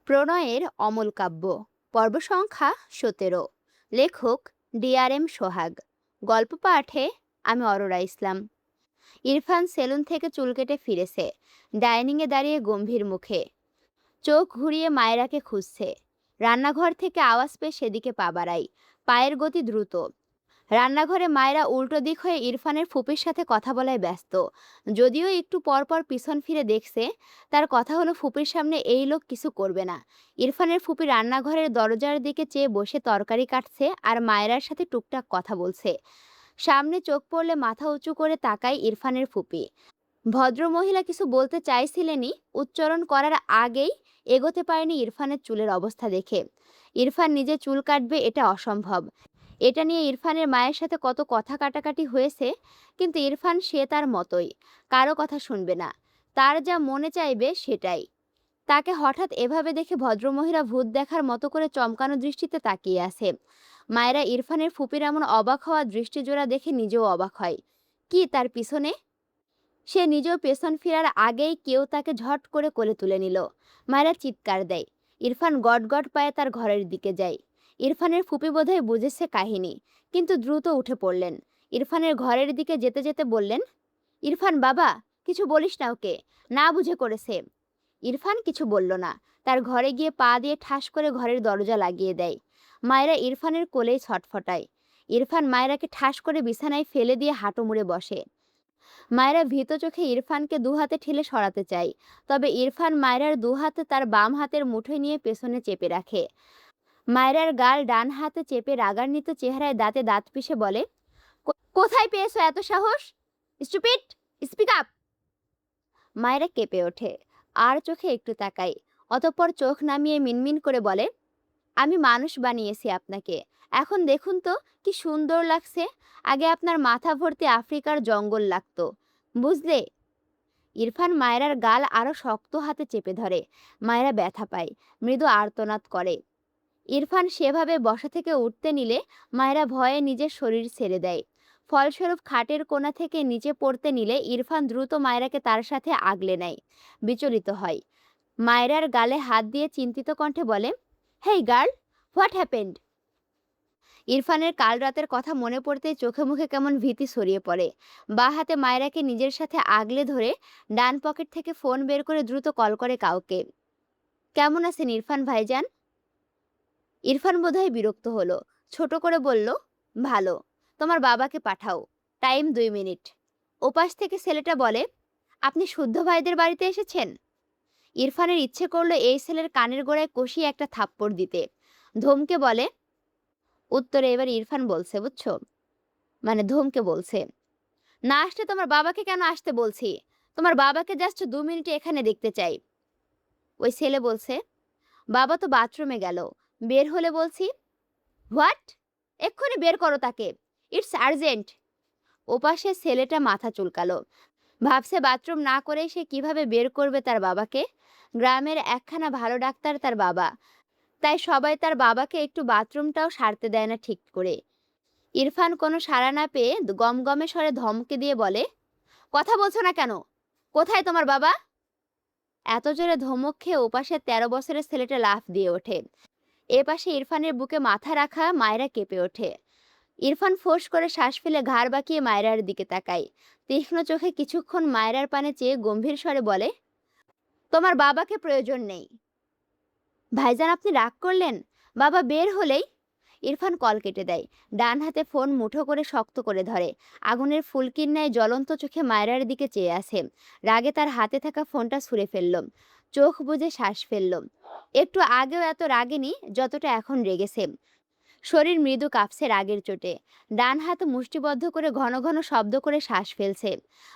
প্রণয়ের অমল কাব্য পর্ব সংখ্যা 17। লেখক DRM সোহাগ। গল্প পাঠে আমি অরোরা ইসলাম। ইরফান সেলুন থেকে চুল কেটে ফিরেছে। ডাইনিংয়ে দাঁড়িয়ে গম্ভীর মুখে চোখ ঘুরিয়ে মায়রাকে খুঁজছে। রান্নাঘর থেকে আওয়াজ পেয়ে সেদিকে পা বাড়াই। পায়ের গতি দ্রুত। রান্নাঘরে মায়েরা উল্টো দিক হয়ে ইরফানের ফুপির সাথে কথা বলায় ব্যস্ত। যদিও একটু পর পর পিছন ফিরে দেখছে, তার কথা হলো ফুপির সামনে এই লোক কিছু করবে না। ইরফানের ফুপি রান্নাঘরের দরজার দিকে চেয়ে বসে তরকারি কাটছে আর মায়েরার সাথে টুকটাক কথা বলছে। সামনে চোখ পড়লে মাথা উঁচু করে তাকায় ইরফানের ফুপি। ভদ্রমহিলা কিছু বলতে চাইছিলেনই, উচ্চারণ করার আগেই এগোতে পারেনি ইরফানের চুলের অবস্থা দেখে। ইরফান নিজে চুল কাটবে এটা অসম্ভব। এটা নিয়ে ইরফানের মায়ের সাথে কত কথা কাটাকাটি হয়েছে, কিন্তু ইরফান সে তার মতোই, কারো কথা শুনবে না। তার যা মনে চাইবে সেটাই। তাকে হঠাৎ এভাবে দেখে ভদ্রমহিলা ভূত দেখার মতো করে চমকানো দৃষ্টিতে তাকিয়ে আছে। মায়েরা ইরফানের ফুপির এমন অবাক হওয়া দৃষ্টিজোড়া দেখে নিজেও অবাক হয়। কি তার পিছনে? সে নিজেও পেছন ফেরার আগেই কেউ তাকে ঝট করে কোলে তুলে নিল। মায়েরা চিৎকার দেয়। ইরফান গটগট পায়ে তার ঘরের দিকে যায়। ইরফানের ফুপি বোধহয় বুঝেছে কাহিনী, কিন্তু দ্রুত উঠে পড়লেন। ইরফানের ঘরের দিকে যেতে যেতে বললেন, ইরফান বাবা, কিছু বলিস না ওকে, না বুঝে করেছে। ইরফান কিছু বলল না। তার ঘরে গিয়ে পা দিয়ে ঠাস করে ঘরের দরজা লাগিয়ে দেয়। মায়েরা ইরফানের কোলেই ছটফটায়। ইরফান মায়েরাকে ঠাস করে বিছানায় ফেলে দিয়ে হাঁটু মুড়ে বসে। মায়েরা ভীত চোখে ইরফানকে দুহাতে ঠেলে সরাতে চায়, তবে ইরফান মায়েরার দুহাতে তার বাম হাতের মুঠোয় নিয়ে পেছনে চেপে রাখে। মায়েরার গাল ডান হাতে চেপে রাগান্বিত চেহারায় দাঁতে দাঁত পিষে বলে, কোথায় পেয়েছো এত সাহস? Stupid, speak up! মায়েরা কেঁপে ওঠে, আর চোখে একটু তাকায়, অতঃপর চোখ নামিয়ে মিনমিন করে বলে, আমি মানুষ বানিয়েছি আপনাকে, এখন দেখুন তো কি সুন্দর লাগছে। আগে আপনার মাথা ভর্তি আফ্রিকার জঙ্গল লাগতো, বুঝলে? ইরফান মায়েরার গাল আরো শক্ত হাতে চেপে ধরে। মায়েরা ব্যথা পায়, মৃদু আর্তনাদ করে। ইরফান সেভাবে বসা থেকে উঠতে নিলে মায়েরা ভয়ে নিজের শরীর ছেড়ে দেয়। ফলস্বরূপ খাটের কোণা থেকে নিচে পড়তে নিলে ইরফান দ্রুত মায়েরাকে তার সাথে আগলে নেয়। বিচলিত হয়। মায়েরার গালে হাত দিয়ে চিন্তিত কণ্ঠে বলে, হেই গার্ল, হোয়াট হ্যাপেন্ড? ইরফানের কাল রাতের কথা মনে পড়তেই চোখে মুখে কেমন ভীতি ছড়িয়ে পড়ে। বা হাতে মায়েরাকে নিজের সাথে আগলে ধরে ডান পকেট থেকে ফোন বের করে দ্রুত কল করে কাউকে। কেমন আছেন ইরফান ভাইজান? ইরফান বোধহয় বিরক্ত হলো, ছোট করে বলল, ভালো। তোমার বাবাকে পাঠাও, টাইম 2 মিনিট। ওপাশ থেকে ছেলেটা বলে, আপনি শুদ্ধ ভাইদের বাড়িতে এসেছেন? ইরফানের ইচ্ছে করলো এই ছেলের কানের গোড়ায় কষিয়ে একটা থাপ্পড় দিতে। ধমকে বলে, উত্তরে এবার ইরফান বলছে, বুঝছো, মানে ধমকে বলছে, না আসলে তোমার বাবাকে কেন আসতে বলছি? তোমার বাবাকে জাস্ট 2 মিনিটে এখানে দেখতে চাই। ওই ছেলে বলছে, বাবা তো বাথরুমে গেল, বের হলে বলছি। হোয়াট? এক্ষুনি বের করো তাকে, ইটস আর্জেন্ট। ওপাশে ছেলেটা মাথা চুলকালো। ভাবছে বাথরুম না করেই সে কিভাবে বের করবে তার বাবাকে। গ্রামের একখানা ভালো ডাক্তার তার বাবা, তাই সবাই তার বাবাকে একটু বাথরুমটাও সারতে দেয় না ঠিক করে। ইরফান কোনো সাড়া না পেয়ে গমগমে স্বরে ধমকে দিয়ে বলে, কথা বলছো না কেন? কোথায় তোমার বাবা? এত জোরে ধমক খেয়ে ওপাশে 13 বছরের ছেলেটা লাফ দিয়ে ওঠে। এপাশে ইরফানের বুকে মাথা রাখা মায়েরা কেঁপে ওঠে। ইরফান ফোঁস করে শ্বাস ফেলে ঘাড় বাঁকিয়ে মায়রার দিকে তাকায়। তীক্ষ্ণ চোখে কিছুক্ষণ মায়রার পানে চেয়ে গম্ভীর স্বরে বলে, তোমার বাবাকে প্রয়োজন নেই। ভাইজান আপনি রাগ করলেন? বাবা বের হলেই। ইরফান কল কেটে দেয়। ডান হাতে ফোন মুঠো করে শক্ত করে ধরে। আগুনের ফুলকির ন্যায় জ্বলন্ত চোখে মায়রার দিকে চেয়ে আছে। রাগে তার হাতে থাকা ফোনটা ছুঁড়ে ফেলল। চোখ বুজে শ্বাস ফেলল। একটু আগেও এত রাগেনি যতটা এখন রেগেছে। শরীর মৃদু কাঁপছে রাগের চোটে। ডান হাত মুষ্টিবদ্ধ করে ঘন ঘন শব্দ করে শ্বাস ফেলছে।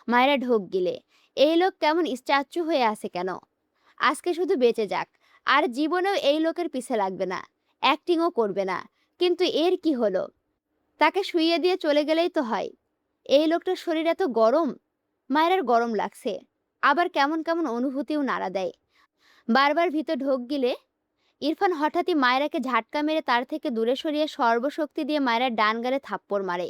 মায়েরা ঢোক গিলে, এই লোক কেমন স্ট্যাচু হয়ে আছে কেন? আজকে শুধু বেঁচে যাক, আর জীবনেও এই লোকের পিছে লাগবে না, অ্যাক্টিংও করবে না। কিন্তু এর কি হলো? তাকে শুইয়ে দিয়ে চলে গেলেই তো হয়। এই লোকটার শরীর এত গরম। মায়ের গরম লাগছে, আবার কেমন কেমন অনুভূতিও নাড়া দেয়। বারবার ভিতর ঢোক গিলে ইরফান হঠাৎই মায়রাকে ঝাটকা মেরে তার থেকে দূরে সরিয়ে সর্বশক্তি দিয়ে মায়রার ডান গালে থাপ্পড় মারে।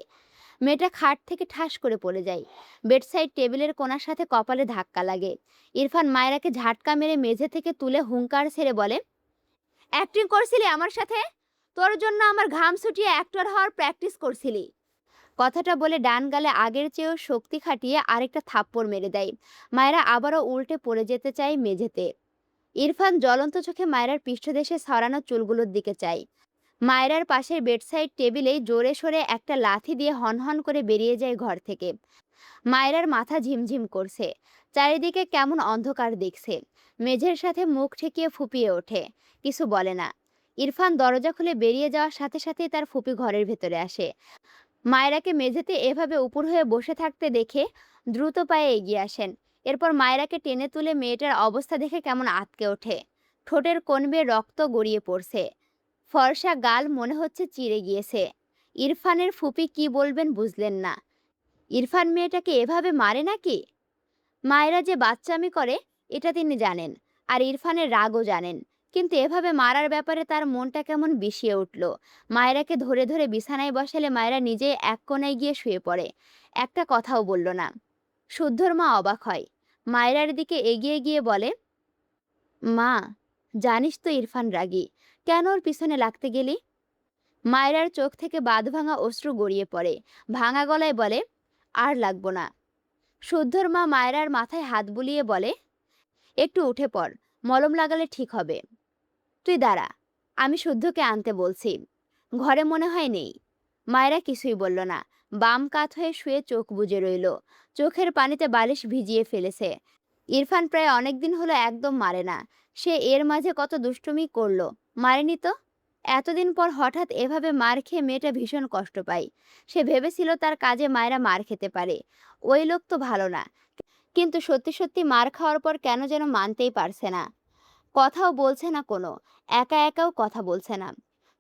মেয়েটা খাট থেকে ঠাস করে পড়ে যায়। বেডসাইড টেবিলের কোণার সাথে কপালে ধাক্কা লাগে। ইরফান মায়রাকে ঝাটকা মেরে মেঝে থেকে তুলে হুঙ্কার ছেড়ে বলে, অ্যাক্টিং করছিলি আমার সাথে? তোর জন্য আমার ঘাম ছুটিয়ে অ্যাক্টর হওয়ার প্র্যাকটিস করছিলি। কথাটা বলে ডান গালে আগের চেয়েও শক্তি খাটিয়ে আরেকটা থাপ্পড় মেরে দেয়। মায়েরা আবারও উল্টে পড়ে যেতে চায় মেঝেতে। ইরফান জ্বলন্ত চোখে মায়রার পৃষ্ঠদেশে ছড়ানো চুলগুলোর দিকে চায়। মায়রার পাশের বেডসাইড টেবিলে জোরে সরে একটা লাথি দিয়ে হনহন করে বেরিয়ে যায় ঘর থেকে। মায়রার মাথা ঝিমঝিম করছে, চারিদিকে কেমন অন্ধকার দেখছে। মেঝের সাথে মুখ ঠেকিয়ে ফুপিয়ে ওঠে, কিছু বলে না। ইরফান দরজা খুলে বেরিয়ে যাওয়ার সাথে সাথেই তার ফুপি ঘরের ভেতরে আসে। মায়রাকে মেঝেতে এভাবে উপর হয়ে বসে থাকতে দেখে দ্রুত পায়ে এগিয়ে আসেন। এরপর মায়রাকে টেনে তুলে মেয়েটার অবস্থা দেখে কেমন আঁতকে ওঠে। ঠোঁটের কোণ বেয়ে রক্ত গড়িয়ে পড়ছে, ফর্সা গাল মনে হচ্ছে চিড়ে গিয়েছে। ইরফানের ফুপি কি বলবেন বুঝলেন না। ইরফান মেয়েটাকে এভাবে মারে নাকি? মায়েরা যে বাচ্চামি করে এটা তিনি জানেন, আর ইরফানের রাগও জানেন, কিন্তু এভাবে মারার ব্যাপারে তার মনটা কেমন বিষিয়ে উঠল। মায়েরাকে ধরে ধরে বিছানায় বসালে মায়েরা নিজে এক কোণায় গিয়ে শুয়ে পড়ে, একটা কথাও বলল না। শুদ্ধর মা অবাক হয়, মায়েরার দিকে এগিয়ে গিয়ে বলে, মা, জানিস তো ইরফান রাগী, কেন ওর পিছনে লাগতে গেলি? মায়েরার চোখ থেকে বাঁধভাঙা অশ্রু গড়িয়ে পড়ে, ভাঙা গলায় বলে, আর লাগবো না। শুদ্ধর মা মায়রার মাথায় হাত বুলিয়ে বলে, একটু উঠে পড়, মলম লাগালে ঠিক হবে। তুই দাঁড়া, আমি শুদ্ধকে আনতে বলছি। ঘরে মনে হয় নেই। মায়েরা কিছুই বলল না, বাম কাত হয়ে শুয়ে চোখ বুজে রইল। চোখের পানিতে বালিশ ভিজিয়ে ফেলেছে। ইরফান প্রায় অনেকদিন হলো একদম মারে না। সে এর মাঝে কত দুষ্টুমি করলো, মারেনি তো। এতদিন পর হঠাৎ এভাবে মার খেয়ে মেয়েটা ভীষণ কষ্ট পায়। সে ভেবেছিল তার কাজে মায়েরা মার খেতে পারে, ওই লোক তো ভালো না। কিন্তু সত্যি সত্যি মার খাওয়ার পর কেন যেন মানতেই পারছে না। কথাও বলছে না কোনো, একা একাও কথা বলছে না।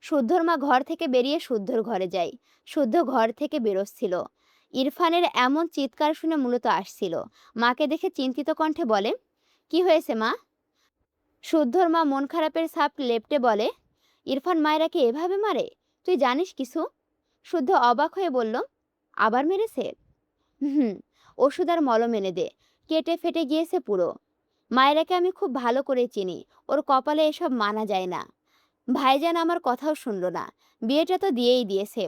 শুদ্ধর মা ঘর থেকে বেরিয়ে শুদ্ধর ঘরে যায়। শুদ্ধ ঘর থেকে বেরোচ্ছিল। ইরফানের এমন চিৎকার শুনে মূলত আসছিল। মাকে দেখে চিন্তিত কণ্ঠে বলে, কি হয়েছে মা? শুদ্ধর মা মন খারাপের ছাপ লেপটে বলে, ইরফান মায়েরাকে এভাবে মারে, তুই জানিস কিছু? শুদ্ধ অবাক হয়ে বলল, আবার মেরেছে? হুম, ওষুধ আর মলম এনে দে, কেটে ফেটে গিয়েছে পুরো। মায়েরাকে আমি খুব ভালো করে চিনি, ওর কপালে এসব মানা যায় না। ভাইজান আমার কথাও শুনলো না, বিয়েটা তো দিয়েই দিয়েছে।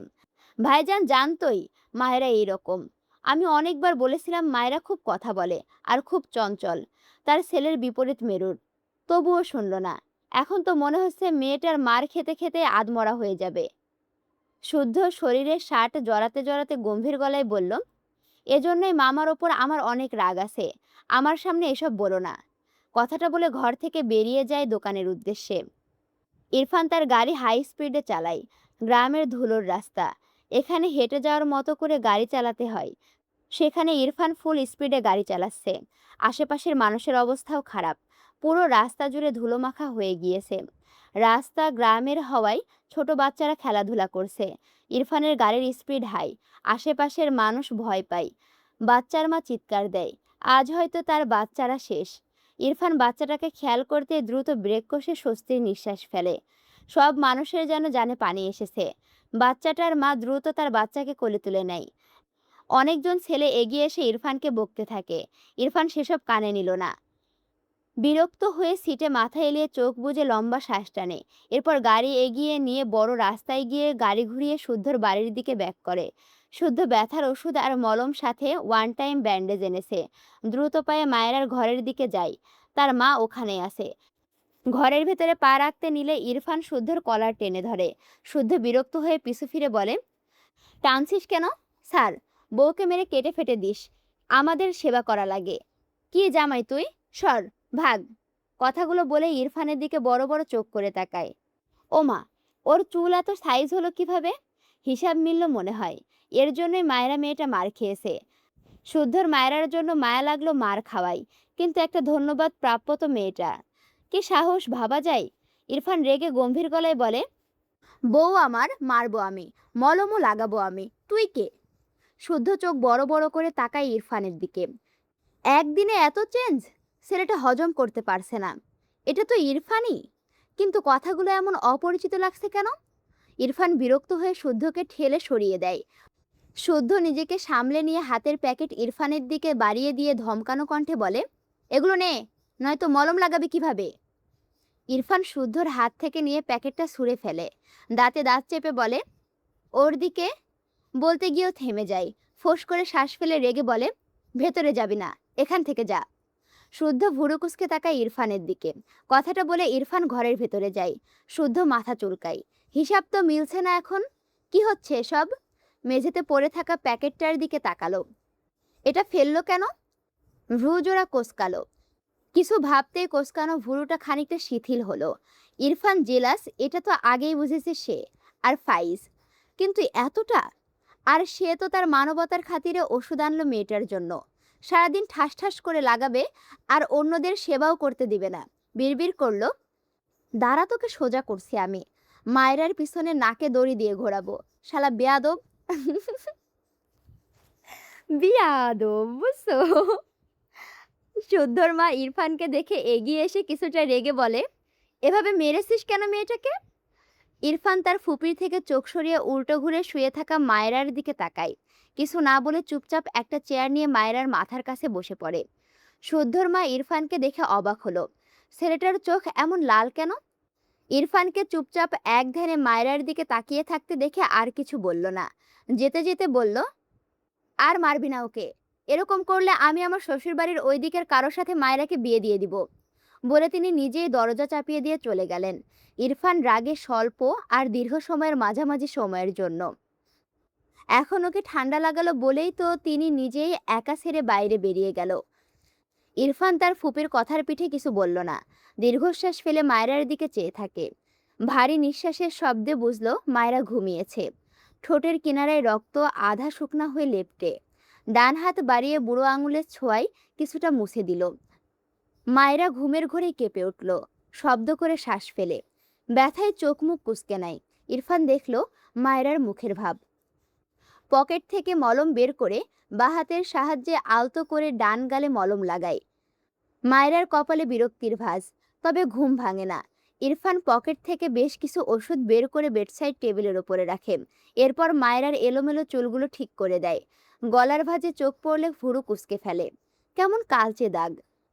ভাইজান জানতোই মায়েরা এইরকম। আমি অনেকবার বলেছিলাম মায়েরা খুব কথা বলে আর খুব চঞ্চল, তার ছেলের বিপরীত মেরুর, তবুও শুনলো না। এখন তো মনে হচ্ছে মেয়েটার মার খেতে খেতে আধমরা হয়ে যাবে। শুদ্ধ শরীরের শার্ট জড়াতে জড়াতে গম্ভীর গলায় বলল, এজন্যই মামার ওপর আমার অনেক রাগ আছে। আমার সামনে এসব বলো না। কথাটা বলে ঘর থেকে বেরিয়ে যায় দোকানের উদ্দেশ্যে। ইরফান তার গাড়ি হাই স্পিডে চালায়। গ্রামের ধুলোর রাস্তা, এখানে হেঁটে যাওয়ার মতো করে গাড়ি চালাতে হয়, সেখানে ইরফান ফুল স্পিডে গাড়ি চালাচ্ছে। আশেপাশের মানুষের অবস্থাও খারাপ, পুরো রাস্তা জুড়ে ধুলোমাখা হয়ে গিয়েছে। রাস্তা গ্রামের হওয়ায় ছোট বাচ্চারা খেলাধুলা করছে। ইরফানের গাড়ির স্পিড হাই, আশেপাশের মানুষ ভয় পায়। বাচ্চার মা চিৎকার দেয়, আজ হয়তো তার বাচ্চারা শেষ। ইরফান বাচ্চাটাকে খেয়াল করতে দ্রুত ব্রেক কষে স্বস্তির নিঃশ্বাস ফেলে। সব মানুষের যেন জানে পানি এসেছে। বাচ্চাটার মা দ্রুত তার বাচ্চাকে কোলে তুলে নেয়। অনেকজন ছেলে এগিয়ে এসে ইরফানকে বকতে থাকে। ইরফান সেসব কানে নিল না। বিরক্ত হয়ে সিটে মাথা এলিয়ে চোখ বুজে লম্বা শ্বাস টানে। এরপর গাড়ি এগিয়ে নিয়ে বড় রাস্তায় গিয়ে গাড়ি ঘুরিয়ে শুদ্ধর বাড়ির দিকে ব্যাক করে। শুদ্ধ ব্যথার ওষুধ আর মলম সাথে ওয়ান টাইম ব্যান্ডেজ এনেছে। দ্রুত পায়ে মায়েরার ঘরের দিকে যায়। তার মা ওখানে আছে। ঘরের ভেতরে পা রাখতে নিলে ইরফান শুদ্ধর কলার টেনে ধরে। শুদ্ধ বিরক্ত হয়ে পিছু ফিরে বলে, টানছিস কেন? স্যার, বউকে মেরে কেটে ফেটে দিস, আমাদের সেবা করা লাগে। কি জামাই তুই, সর, ভাগ। কথাগুলো বলে ইরফানের দিকে বড় বড় চোখ করে তাকায়। ও মা, ওর চুল এত সাইজ হলো কিভাবে? হিসাব মিলল মনে হয়। এর জন্যই মায়েরা মেয়েটা মার খেয়েছে। শুদ্ধর মায়েরার জন্য মায়া লাগলো মার খাওয়াই, কিন্তু একটা ধন্যবাদ প্রাপ্য তো মেয়েটা। কি সাহস ভাবা যায়। ইরফান রেগে গম্ভীর গলায় বলে, বউ আমার, মারবো আমি, মলমও লাগাবো আমি, তুই কে? শুদ্ধ চোখ বড় বড় করে তাকায় ইরফানের দিকে। একদিনে এত চেঞ্জ, ছেলেটা হজম করতে পারছে না। এটা তো ইরফানই, কিন্তু কথাগুলো এমন অপরিচিত লাগছে কেন? ইরফান বিরক্ত হয়ে শুদ্ধকে ঠেলে সরিয়ে দেয়। শুদ্ধ নিজেকে সামলে নিয়ে হাতের প্যাকেট ইরফানের দিকে বাড়িয়ে দিয়ে ধমকানো কণ্ঠে বলে, এগুলো নে, নয়তো মলম লাগাবে কিভাবে? ইরফান শুদ্ধর হাত থেকে নিয়ে প্যাকেটটা ছুঁড়ে ফেলে। দাঁতে দাঁত চেপে বলে, ওর দিকে। বলতে গিয়েও থেমে যায়। ফোঁস করে শ্বাস ফেলে রেগে বলে, ভেতরে যাবি না, এখান থেকে যা। শুদ্ধ ভুরু কুঁচকে তাকায় ইরফানের দিকে। কথাটা বলে ইরফান ঘরের ভেতরে যায়। শুদ্ধ মাথা চুলকায়। হিসাব তো মিলছে না এখন। কি হচ্ছে এসব? মেঝেতে পড়ে থাকা প্যাকেটটার দিকে তাকালো। এটা ফেললো কেন? ভ্রুজোড়া কোঁচকালো। কিছু ভাবতেই কোঁচকানো ভুরুটা খানিকটা শিথিল হলো। ইরফান জেলাস, এটা তো আগেই বুঝেছে সে। আর ফাইজ, কিন্তু এতটা? আর সে তো তার মানবতার খাতিরে ওষুধ আনলো মেয়েটার জন্য। সারাদিন ঠাস ঠাস করে লাগাবে আর অন্যদের সেবাও করতে দিবে না। বিড়বিড় করলো, দাঁড়া, তোকে সোজা করছি আমি। মায়েরার পিছনে নাকে দড়ি দিয়ে ঘোরাবো। শালা বেয়াদব। বিয়াদব, বুঝছো? শুদ্ধর মা ইরফানকে দেখে এগিয়ে এসে কিছুটা রেগে বলে, এভাবে মেরেছিস কেন মেয়েটাকে? ইরফান তার ফুপির থেকে চোখ সরিয়ে উল্টো ঘুরে শুয়ে থাকা মায়েরার দিকে তাকায়। কিছু না বলে চুপচাপ একটা চেয়ার নিয়ে মায়েরার মাথার কাছে বসে পড়ে। শুদ্ধর মা ইরফানকে দেখে অবাক হলো। ছেলেটার চোখ এমন লাল কেন? ইরফানকে চুপচাপ এক ধ্যানে মায়েরার দিকে তাকিয়ে থাকতে দেখে আর কিছু বলল না। যেতে যেতে বলল, আর মারবি না ওকে। এরকম করলে আমি আমার শ্বশুরবাড়ির ওই দিকের কারোর সাথে মায়েরাকে বিয়ে দিয়ে দিব। বলে তিনি নিজেই দরজা চাপিয়ে দিয়ে চলে গেলেন। ইরফান রাগে স্বল্প আর দীর্ঘ সময়ের মাঝামাঝি সময়ের জন্য। এখন ওকে ঠান্ডা লাগালো বলেই তো তিনি নিজেই একা ছেড়ে বাইরে বেরিয়ে গেল। ইরফান তার ফুপির কথার পিঠে কিছু বলল না। দীর্ঘশ্বাস ফেলে মায়েরার দিকে চেয়ে থাকে। ভারী নিঃশ্বাসের শব্দে বুঝলো মায়েরা ঘুমিয়েছে। ঠোঁটের কিনারায় রক্ত আধা শুকনা হয়ে লেপ্টে। ডান হাত বাড়িয়ে বুড়ো আঙুলের ছোঁয়ায় কিছুটা মুছে দিল। মায়েরা ঘুমের ঘোরেই কেঁপে উঠল, শব্দ করে শ্বাস ফেলে। ব্যথায় চোখ মুখ কুঁচকে নেয়। ইরফান দেখল মায়েরার মুখের ভাব। পকেট থেকে মলম বের করে বাঁ হাতের সাহায্যে আলতো করে ডান গালে মলম লাগায়। মায়েরার কপালে বিরক্তির ভাঁজ, তবে ঘুম ভাঙে না। ইরফান পকেট থেকে বেশ কিছু ওষুধ বের করে বেডসাইড টেবিলের ওপরে রাখে। এরপর মায়েরার এলোমেলো চুলগুলো ঠিক করে দেয়। গলার ভাঁজে চোখ পড়লে ভুরু কুঁচকে ফেলে। কেমন কালচে দাগ।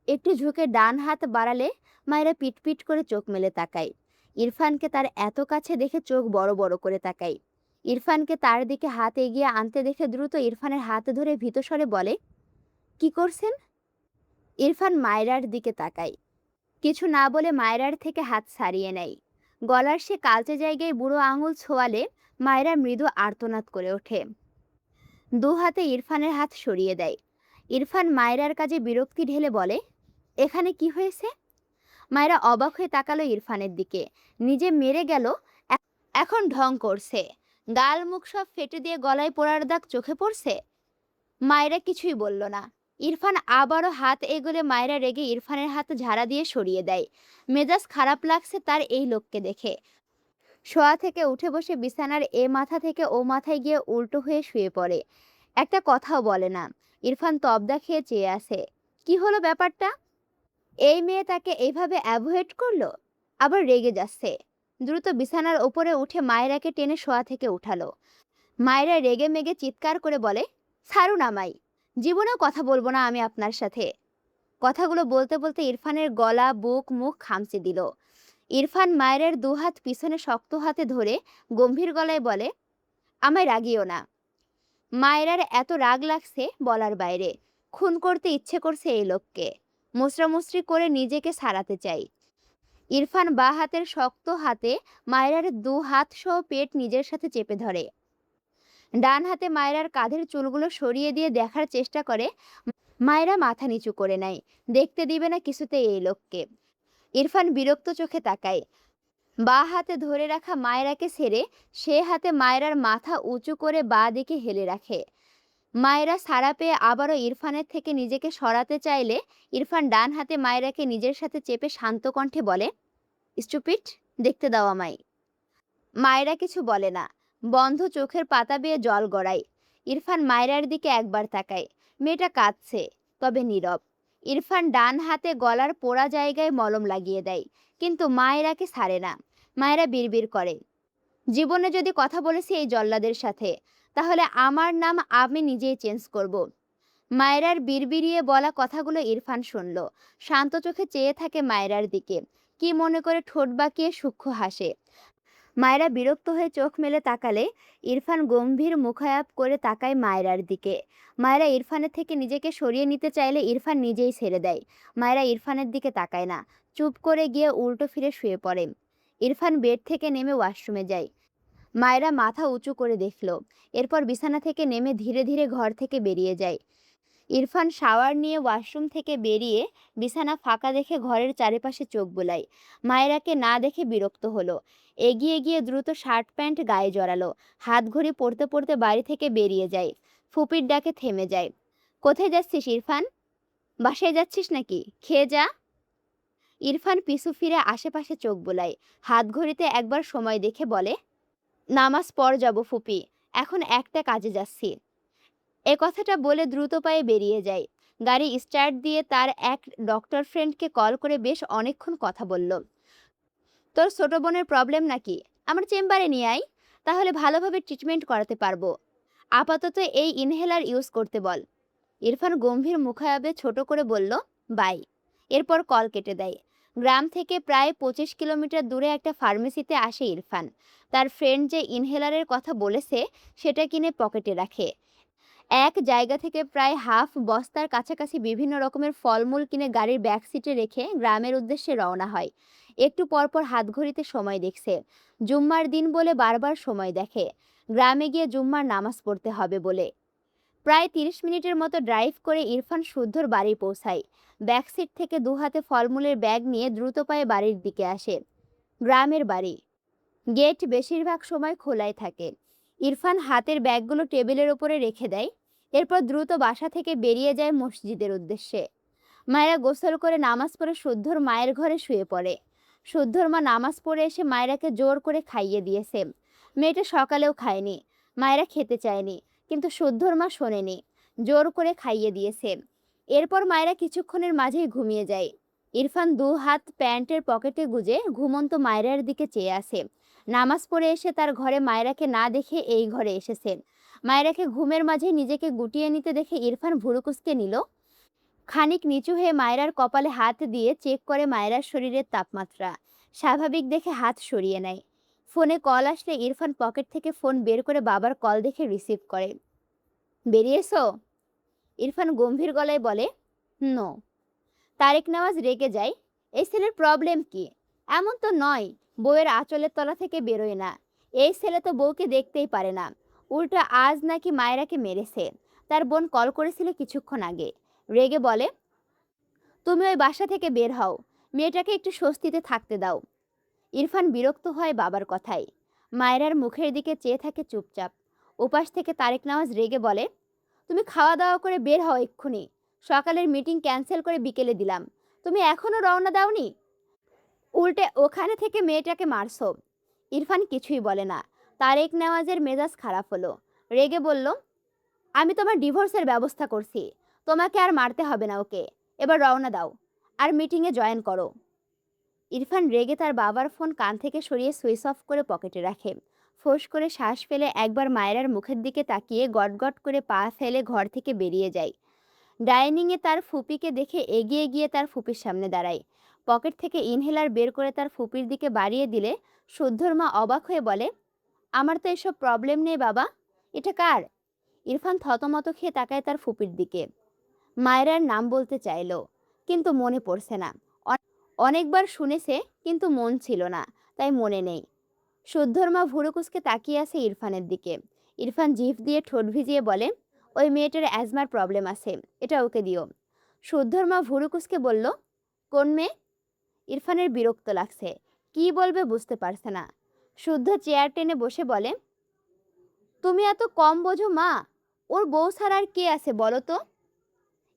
একটু ঝুঁকে ডান হাত বাড়ালে মায়েরা পিটপিট করে চোখ মেলে তাকায়। ইরফানকে তার এত কাছে দেখে চোখ বড় বড় করে তাকায়। ইরফানকে তার দিকে হাত এগিয়ে আনতে দেখে দ্রুত ইরফানের হাত ধরে ভীতস্বরে বলে, কি করছেন? ইরফান মায়েরার দিকে তাকায়। কিছু না বলে মায়েরার থেকে হাত ছাড়িয়ে নেয়। গলার সে কালচে জায়গায় বুড়ো আঙুল ছোঁয়ালে মায়েরা মৃদু আর্তনাদ করে ওঠে। দু হাতে ইরফানের হাত সরিয়ে দেয়। ইরফান মায়েরার কাজে বিরক্তি ঢেলে বলে, এখানে কি হয়েছে? মায়েরা অবাক হয়ে তাকালো ইরফানের দিকে। নিজে মেরে গেল, এখন ঢং করছে। গাল মুখ সব ফেটে দিয়ে গলায় পোড়ার দাগ চোখে পড়ছে। মায়েরা কিছুই বলল না। ইরফান আবারও হাত এগোলে মায়েরা রেগে ইরফানের হাত ঝাড়া দিয়ে সরিয়ে দেয়। মেজাজ খারাপ লাগছে তার এই লোককে দেখে। শোয়া থেকে উঠে বসে বিছানার এ মাথা থেকে ও মাথায় গিয়ে উল্টো হয়ে শুয়ে পড়ে। একটা কথাও বলে না। ইরফান তবদা খেয়ে চেয়ে আছে। কি হলো ব্যাপারটা? এই মেয়ে তাকে এইভাবে অ্যাভয়েড করলো, আবার রেগে যাচ্ছে। দ্রুত বিছানার ওপরে উঠে মায়েরাকে টেনে শোয়া থেকে উঠালো। মায়েরা রেগে মেগে চিৎকার করে বলে, ছাড়ুন আমায়, জীবনেও কথা বলবো না আমি আপনার সাথে। কথাগুলো বলতে বলতে ইরফানের গলা, বুক, মুখ খামচে দিল। ইরফান মায়ের দুহাত পিছনে শক্ত হাতে ধরে গম্ভীর গলায় বলে, আমায় রাগিও না। মায়েরার এত রাগ লাগছে বলার বাইরে। খুন করতে ইচ্ছে করছে এই লোককে। মুচড়ামুচড়ি করে নিজেকে সারাতে চাই। ইরফান বা হাতের শক্ত হাতে মায়েরার দু হাত সহ পেট নিজের সাথে চেপে ধরে। ডান হাতে মায়েরার কাঁধের চুলগুলো সরিয়ে দিয়ে দেখার চেষ্টা করে। মায়েরা মাথা নিচু করে নেয়। দেখতে দিবে না কিছুতে এই লোককে। ইরফান বিরক্ত চোখে তাকায়। বা হাতে ধরে রাখা মায়েরাকে ছেড়ে সে হাতে মায়েরার মাথা উঁচু করে বা দিকে হেলে রাখে। মায়েরা ছাড়া পেয়ে আবারও ইরফানের থেকে নিজেকে সরাতে চাইলে ইরফান ডান হাতে মায়েরাকে নিজের সাথে চেপে শান্ত কণ্ঠে বলে, স্টুপিড, দেখতে দাও আমায়। মায়েরা কিছু বলে না। বন্ধ চোখের পাতা বেয়ে জল গড়ায়। ইরফান মায়েরার দিকে একবার তাকায়। মেয়েটা কাঁদছে, তবে নীরব। ইরফান ডান হাতে গলার পোড়া জায়গায় মলম লাগিয়ে দেয়, কিন্তু মায়েরাকে ছাড়ে না। মায়েরা বিড়বিড় করে, জীবনে যদি কথা বলেছি এই জল্লাদের সাথে, তাহলে আমার নাম আমি নিজেই চেঞ্জ করব। মায়েরার বিড়বিড়িয়ে বলা কথাগুলো ইরফান শুনল। শান্ত চোখে চেয়ে থাকে মায়েরার দিকে। কি মনে করে ঠোঁট বাঁকিয়ে সূক্ষ্ম হাসে। মায়েরা বিরক্ত হয়ে চোখ মেলে তাকালে ইরফান গম্ভীর মুখায়াব করে তাকায় মায়েরার দিকে। মায়েরা ইরফানের থেকে নিজেকে সরিয়ে নিতে চাইলে ইরফান নিজেই ছেড়ে দেয়। মায়েরা ইরফানের দিকে তাকায় না, চুপ করে গিয়ে উল্টো ফিরে শুয়ে পড়ে। ইরফান বেড থেকে নেমে ওয়াশরুমে যায়। মায়েরা মাথা উঁচু করে দেখল, এরপর বিছানা থেকে নেমে ধীরে ধীরে ঘর থেকে বেরিয়ে যায়। ইরফান শাওয়ার নিয়ে ওয়াশরুম থেকে বেরিয়ে বিছানা ফাঁকা দেখে ঘরের চারিপাশে চোখ বুলায়। মায়েরাকে না দেখে বিরক্ত হলো। এগিয়ে গিয়ে দ্রুত শার্ট প্যান্ট গায়ে জড়ালো। হাত ঘড়ি পড়তে পড়তে বাড়ি থেকে বেরিয়ে যায়। ফুপির ডাকে থেমে যায়। কোথায় যাচ্ছিস ইরফান? বাসায় যাচ্ছিস নাকি? খেয়ে যা। ইরফান পিছু ফিরে আশেপাশে চোখ বুলায়। হাত ঘড়িতে একবার সময় দেখে বলে, নামাজ পড় যাব ফুপি, এখন একটা কাজে যাচ্ছি। এ কথাটা বলে দ্রুত পায়ে বেরিয়ে যায়। গাড়ি স্টার্ট দিয়ে তার এক ডক্টর ফ্রেন্ডকে কল করে বেশ অনেকক্ষণ কথা বলল। তোর ছোট বোনের প্রবলেম নাকি? আমার চেম্বারে নিয়ে আয়, তাহলে ভালোভাবে ট্রিটমেন্ট করাতে পারবো। আপাতত এই ইনহেলার ইউজ করতে বল। ইরফান গম্ভীর মুখায়াবে ছোট করে বলল, বাই। এরপর কল কেটে দেয়। গ্রাম থেকে প্রায় 25 কিলোমিটার দূরে একটা ফার্মেসিতে আসে ইরফান। তার ফ্রেন্ড যে ইনহেলারের কথা বলেছে সেটা কিনে পকেটে রাখে। এক জায়গা থেকে প্রায় হাফ বস্তার কাছাকাছি বিভিন্ন রকমের ফলমূল কিনে গাড়ির ব্যাক সিটে রেখে গ্রামের উদ্দেশ্যে রওনা হয়। একটু পরপর হাত ঘড়িতে সময় দেখছে। জুম্মার দিন বলে বারবার সময় দেখে। গ্রামে গিয়ে জুম্মার নামাজ পড়তে হবে বলে। প্রায় 30 মিনিটের মতো ড্রাইভ করে ইরফান শুদ্ধর বাড়ি পৌঁছায়। ব্যাক সিট থেকে দু হাতে ফলমূলের ব্যাগ নিয়ে দ্রুত পায়ে বাড়ির দিকে আসে। গ্রামের বাড়ি, গেট বেশিরভাগ সময় খোলাই থাকে। ইরফান হাতের ব্যাগগুলো টেবিলের উপরে রেখে দেয়। এরপর দ্রুত বাসা থেকে বেরিয়ে যায় মসজিদের উদ্দেশ্যে। মায়েরা গোসল করে নামাজ পড়ে শুদ্ধর মায়ের ঘরে শুয়ে পড়ে। শুদ্ধর মা নামাজ পড়ে এসে মায়েরাকে জোর করে খাইয়ে দিয়েছে। মেয়েটা সকালেও খায়নি, মায়েরা খেতে চায়নি, কিন্তু শুদ্ধর মা শোনেনি, জোর করে খাইয়ে দিয়েছে। এরপর মায়েরা কিছুক্ষণের মাঝেই ঘুমিয়ে যায়। ইরফান দু হাত প্যান্টের পকেটে গুজে ঘুমন্ত মায়েরার দিকে চেয়ে আসে। নামাজ পড়ে এসে তার ঘরে মায়েরাকে না দেখে এই ঘরে এসেছেন। মায়েরাকে ঘুমের মাঝে নিজেকে গুটিয়ে নিতে দেখে ইরফান ভুরুকুসকে নিল। খানিক নিচু হয়ে মায়েরার কপালে হাত দিয়ে চেক করে মায়েরার শরীরের তাপমাত্রা। স্বাভাবিক দেখে হাত সরিয়ে নেয়। ফোনে কল আসলে ইরফান পকেট থেকে ফোন বের করে বাবার কল দেখে রিসিভ করে। বেরিয়েছো? ইরফান গম্ভীর গলায় বলে, নো। তারেক নেওয়াজ রেগে যায়। এই ছেলের প্রবলেম কি? এমন তো নয় বউয়ের আঁচলের তলা থেকে বেরোয় না। এই ছেলে তো বউকে দেখতেই পারে না। উল্টা আজ নাকি মায়েরাকে মেরেছে। তার বোন কল করেছিল কিছুক্ষণ আগে। রেগে বলে, তুমি ওই বাসা থেকে বের হও, মেয়েটাকে একটু স্বস্তিতে থাকতে দাও। ইরফান বিরক্ত হয় বাবার কথায়। মায়েরার মুখের দিকে চেয়ে থাকে চুপচাপ। ওপাশ থেকে তারেক নেওয়াজ রেগে বলে, তুমি খাওয়া দাওয়া করে বের হও এক্ষুনি। সকালের মিটিং ক্যান্সেল করে বিকেলে দিলাম, তুমি এখনো রওনা দাওনি? উল্টে ওখানে থেকে মেয়েটাকে মারছো। ইরফান কিছুই বলে না। তারেক নেওয়াজের মেজাজ খারাপ হলো। রেগে বলল, আমি তোমার ডিভোর্সের ব্যবস্থা করছি, তোমাকে আর মারতে হবে না ওকে। এবার রওনা দাও আর মিটিংয়ে জয়েন করো। ইরফান রেগে তার বাবার ফোন কান থেকে সরিয়ে সুইচ অফ করে পকেটে রাখে। ফোঁস করে শ্বাস ফেলে একবার মায়েরার মুখের দিকে তাকিয়ে গটগট করে পা ফেলে ঘর থেকে বেরিয়ে যায়। ডাইনিংয়ে তার ফুপিকে দেখে এগিয়ে গিয়ে তার ফুপির সামনে দাঁড়ায়। পকেট থেকে ইনহেলার বের করে তার ফুপির দিকে বাড়িয়ে দিলে শুদ্ধর মা অবাক হয়ে বলে, আমার তো এসব প্রবলেম নেই বাবা, এটা কার? ইরফান থতমত খেয়ে তাকায় তার ফুপির দিকে। মায়েরার নাম বলতে চাইল, কিন্তু মনে পড়ছে না। অনেকবার শুনেছে কিন্তু মন ছিল না, তাই মনে নেই। শুদ্ধর মা ভুরুকুসকে তাকিয়ে আছে ইরফানের দিকে। ইরফান জিভ দিয়ে ঠোঁট ভিজিয়ে বলে, ওই মেয়েটার অ্যাজমার প্রবলেম আছে, এটা ওকে দিও। শুদ্ধর মা ভুরুকুসকে বলল, কোন মেয়ে? ইরফানের বিরক্ত লাগছে, কি বলবে বুঝতে পারছে না। শুদ্ধ চেয়ার টেনে বসে বলে, তুমি এত কম বোঝো মা, ওর বউ ছাড়া আর কে আছে বলো তো?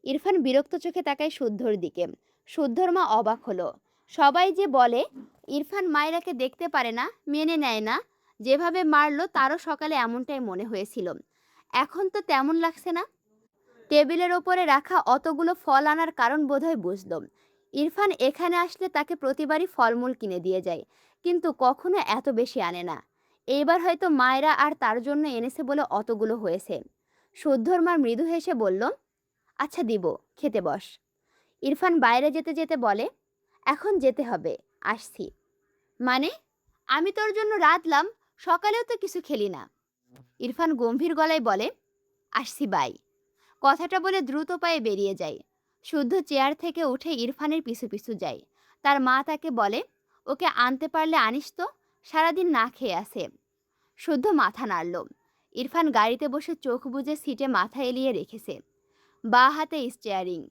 ইরফান বিরক্ত চোখে তাকায় শুদ্ধর দিকে। শুদ্ধর মা অবাক হলো। সবাই যে বলে ইরফান মায়েরাকে দেখতে পারে না, মেনে নেয় না, যেভাবে মারলো তারও সকালে এমনটাই মনে হয়েছিল। এখন তো তেমন লাগছে না। টেবিলের ওপরে রাখা অতগুলো ফল আনার কারণ বোধহয় বুঝল। ইরফান এখানে আসলে তাকে প্রতিবারই ফলমূল কিনে দিয়ে যায়, কিন্তু কখনো এত বেশি আনে না। এইবার হয়তো মায়েরা আর তার জন্য এনেছে বলে অতগুলো হয়েছে। শুদ্ধর মা মৃদু হেসে বলল, আচ্ছা দিব, খেতে বস। ইরফান বাইরে যেতে যেতে বলে, এখন যেতে হবে, আসছি। মানে? আমি তোর জন্য রাঁধলাম, সকালেও তো কিছু খেলি না। ইরফান গম্ভীর গলায় বলে, আসছি বাই। কথাটা বলে দ্রুত পায়ে বেরিয়ে যায়। শুদ্ধ চেয়ার থেকে উঠে ইরফানের পিছু পিছু যায়। তার মা তাকে বলে, ওকে আনতে পারলে আনিস তো, সারাদিন না খেয়ে আছে। শুদ্ধ মাথা নাড়ল। ইরফান গাড়িতে বসে চোখ বুজে সিটে মাথা এলিয়ে রেখেছে। বাঁ হাতে স্টিয়ারিং,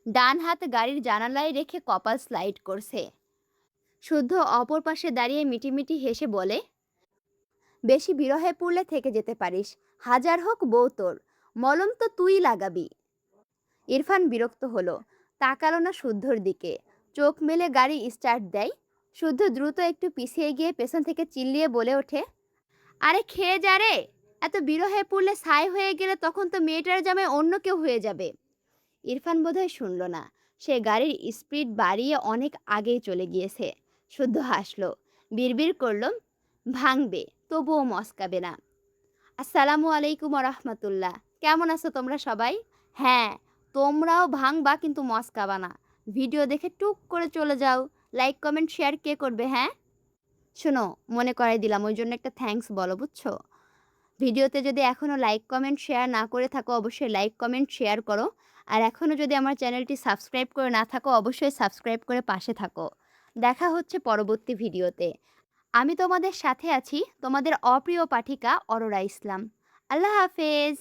ডান হাত গাড়ির জানালায় রেখে কপাল স্লাইড করছে। শুদ্ধ অপর পাশে দাঁড়িয়ে মিটিমিটি হেসে বলে, বেশি বিরহে পড়লে থেকে যেতে পারিস, হাজার হোক বউ তোর, মলম তো তুই লাগাবি। ইরফান বিরক্ত হলো, তাকালো না শুদ্ধর দিকে, চোখ মেলে গাড়ি স্টার্ট দেয়। শুদ্ধ দ্রুত একটু পিছিয়ে গিয়ে পেছন থেকে চিল্লিয়ে বলে ওঠে, আরে খেয়ে যা রে, এত বিরহে পড়লে ছাই হয়ে গেলে তখন তো মেয়েটার জামাই অন্য কেউ হয়ে যাবে। ইরফান বোধহয় শুনল না, সে গাড়ির স্পিড বাড়িয়ে অনেক আগেই চলে গিয়েছে। শুদ্ধ হাসলো, বিড়বিড় করল, ভাঙবে তবুও মস্কাবে না। আসসালামু আলাইকুম রহমতুল্লাহ, কেমন আছো তোমরা সবাই? হ্যাঁ, তোমরাও ভাঙবা কিন্তু মস্কাবা না। ভিডিও দেখে টুক করে চলে যাও। লাইক কমেন্ট শেয়ার কে করবে? হ্যাঁ শোনো, মনে করাই দিলাম, ওই জন্য একটা থ্যাঙ্কস বলো, বুঝছো? ভিডিওতে যদি এখনও লাইক কমেন্ট শেয়ার না করে থাকো অবশ্যই লাইক কমেন্ট শেয়ার করো। আর এখনও যদি আমার চ্যানেলটি সাবস্ক্রাইব করে না থাকো অবশ্যই সাবস্ক্রাইব করে পাশে থাকো। দেখা হচ্ছে পরবর্তী ভিডিওতে। আমি তোমাদের সাথে আছি, তোমাদের অপ্রিয় পাঠিকা অরোরা ইসলাম। আল্লাহ হাফেজ।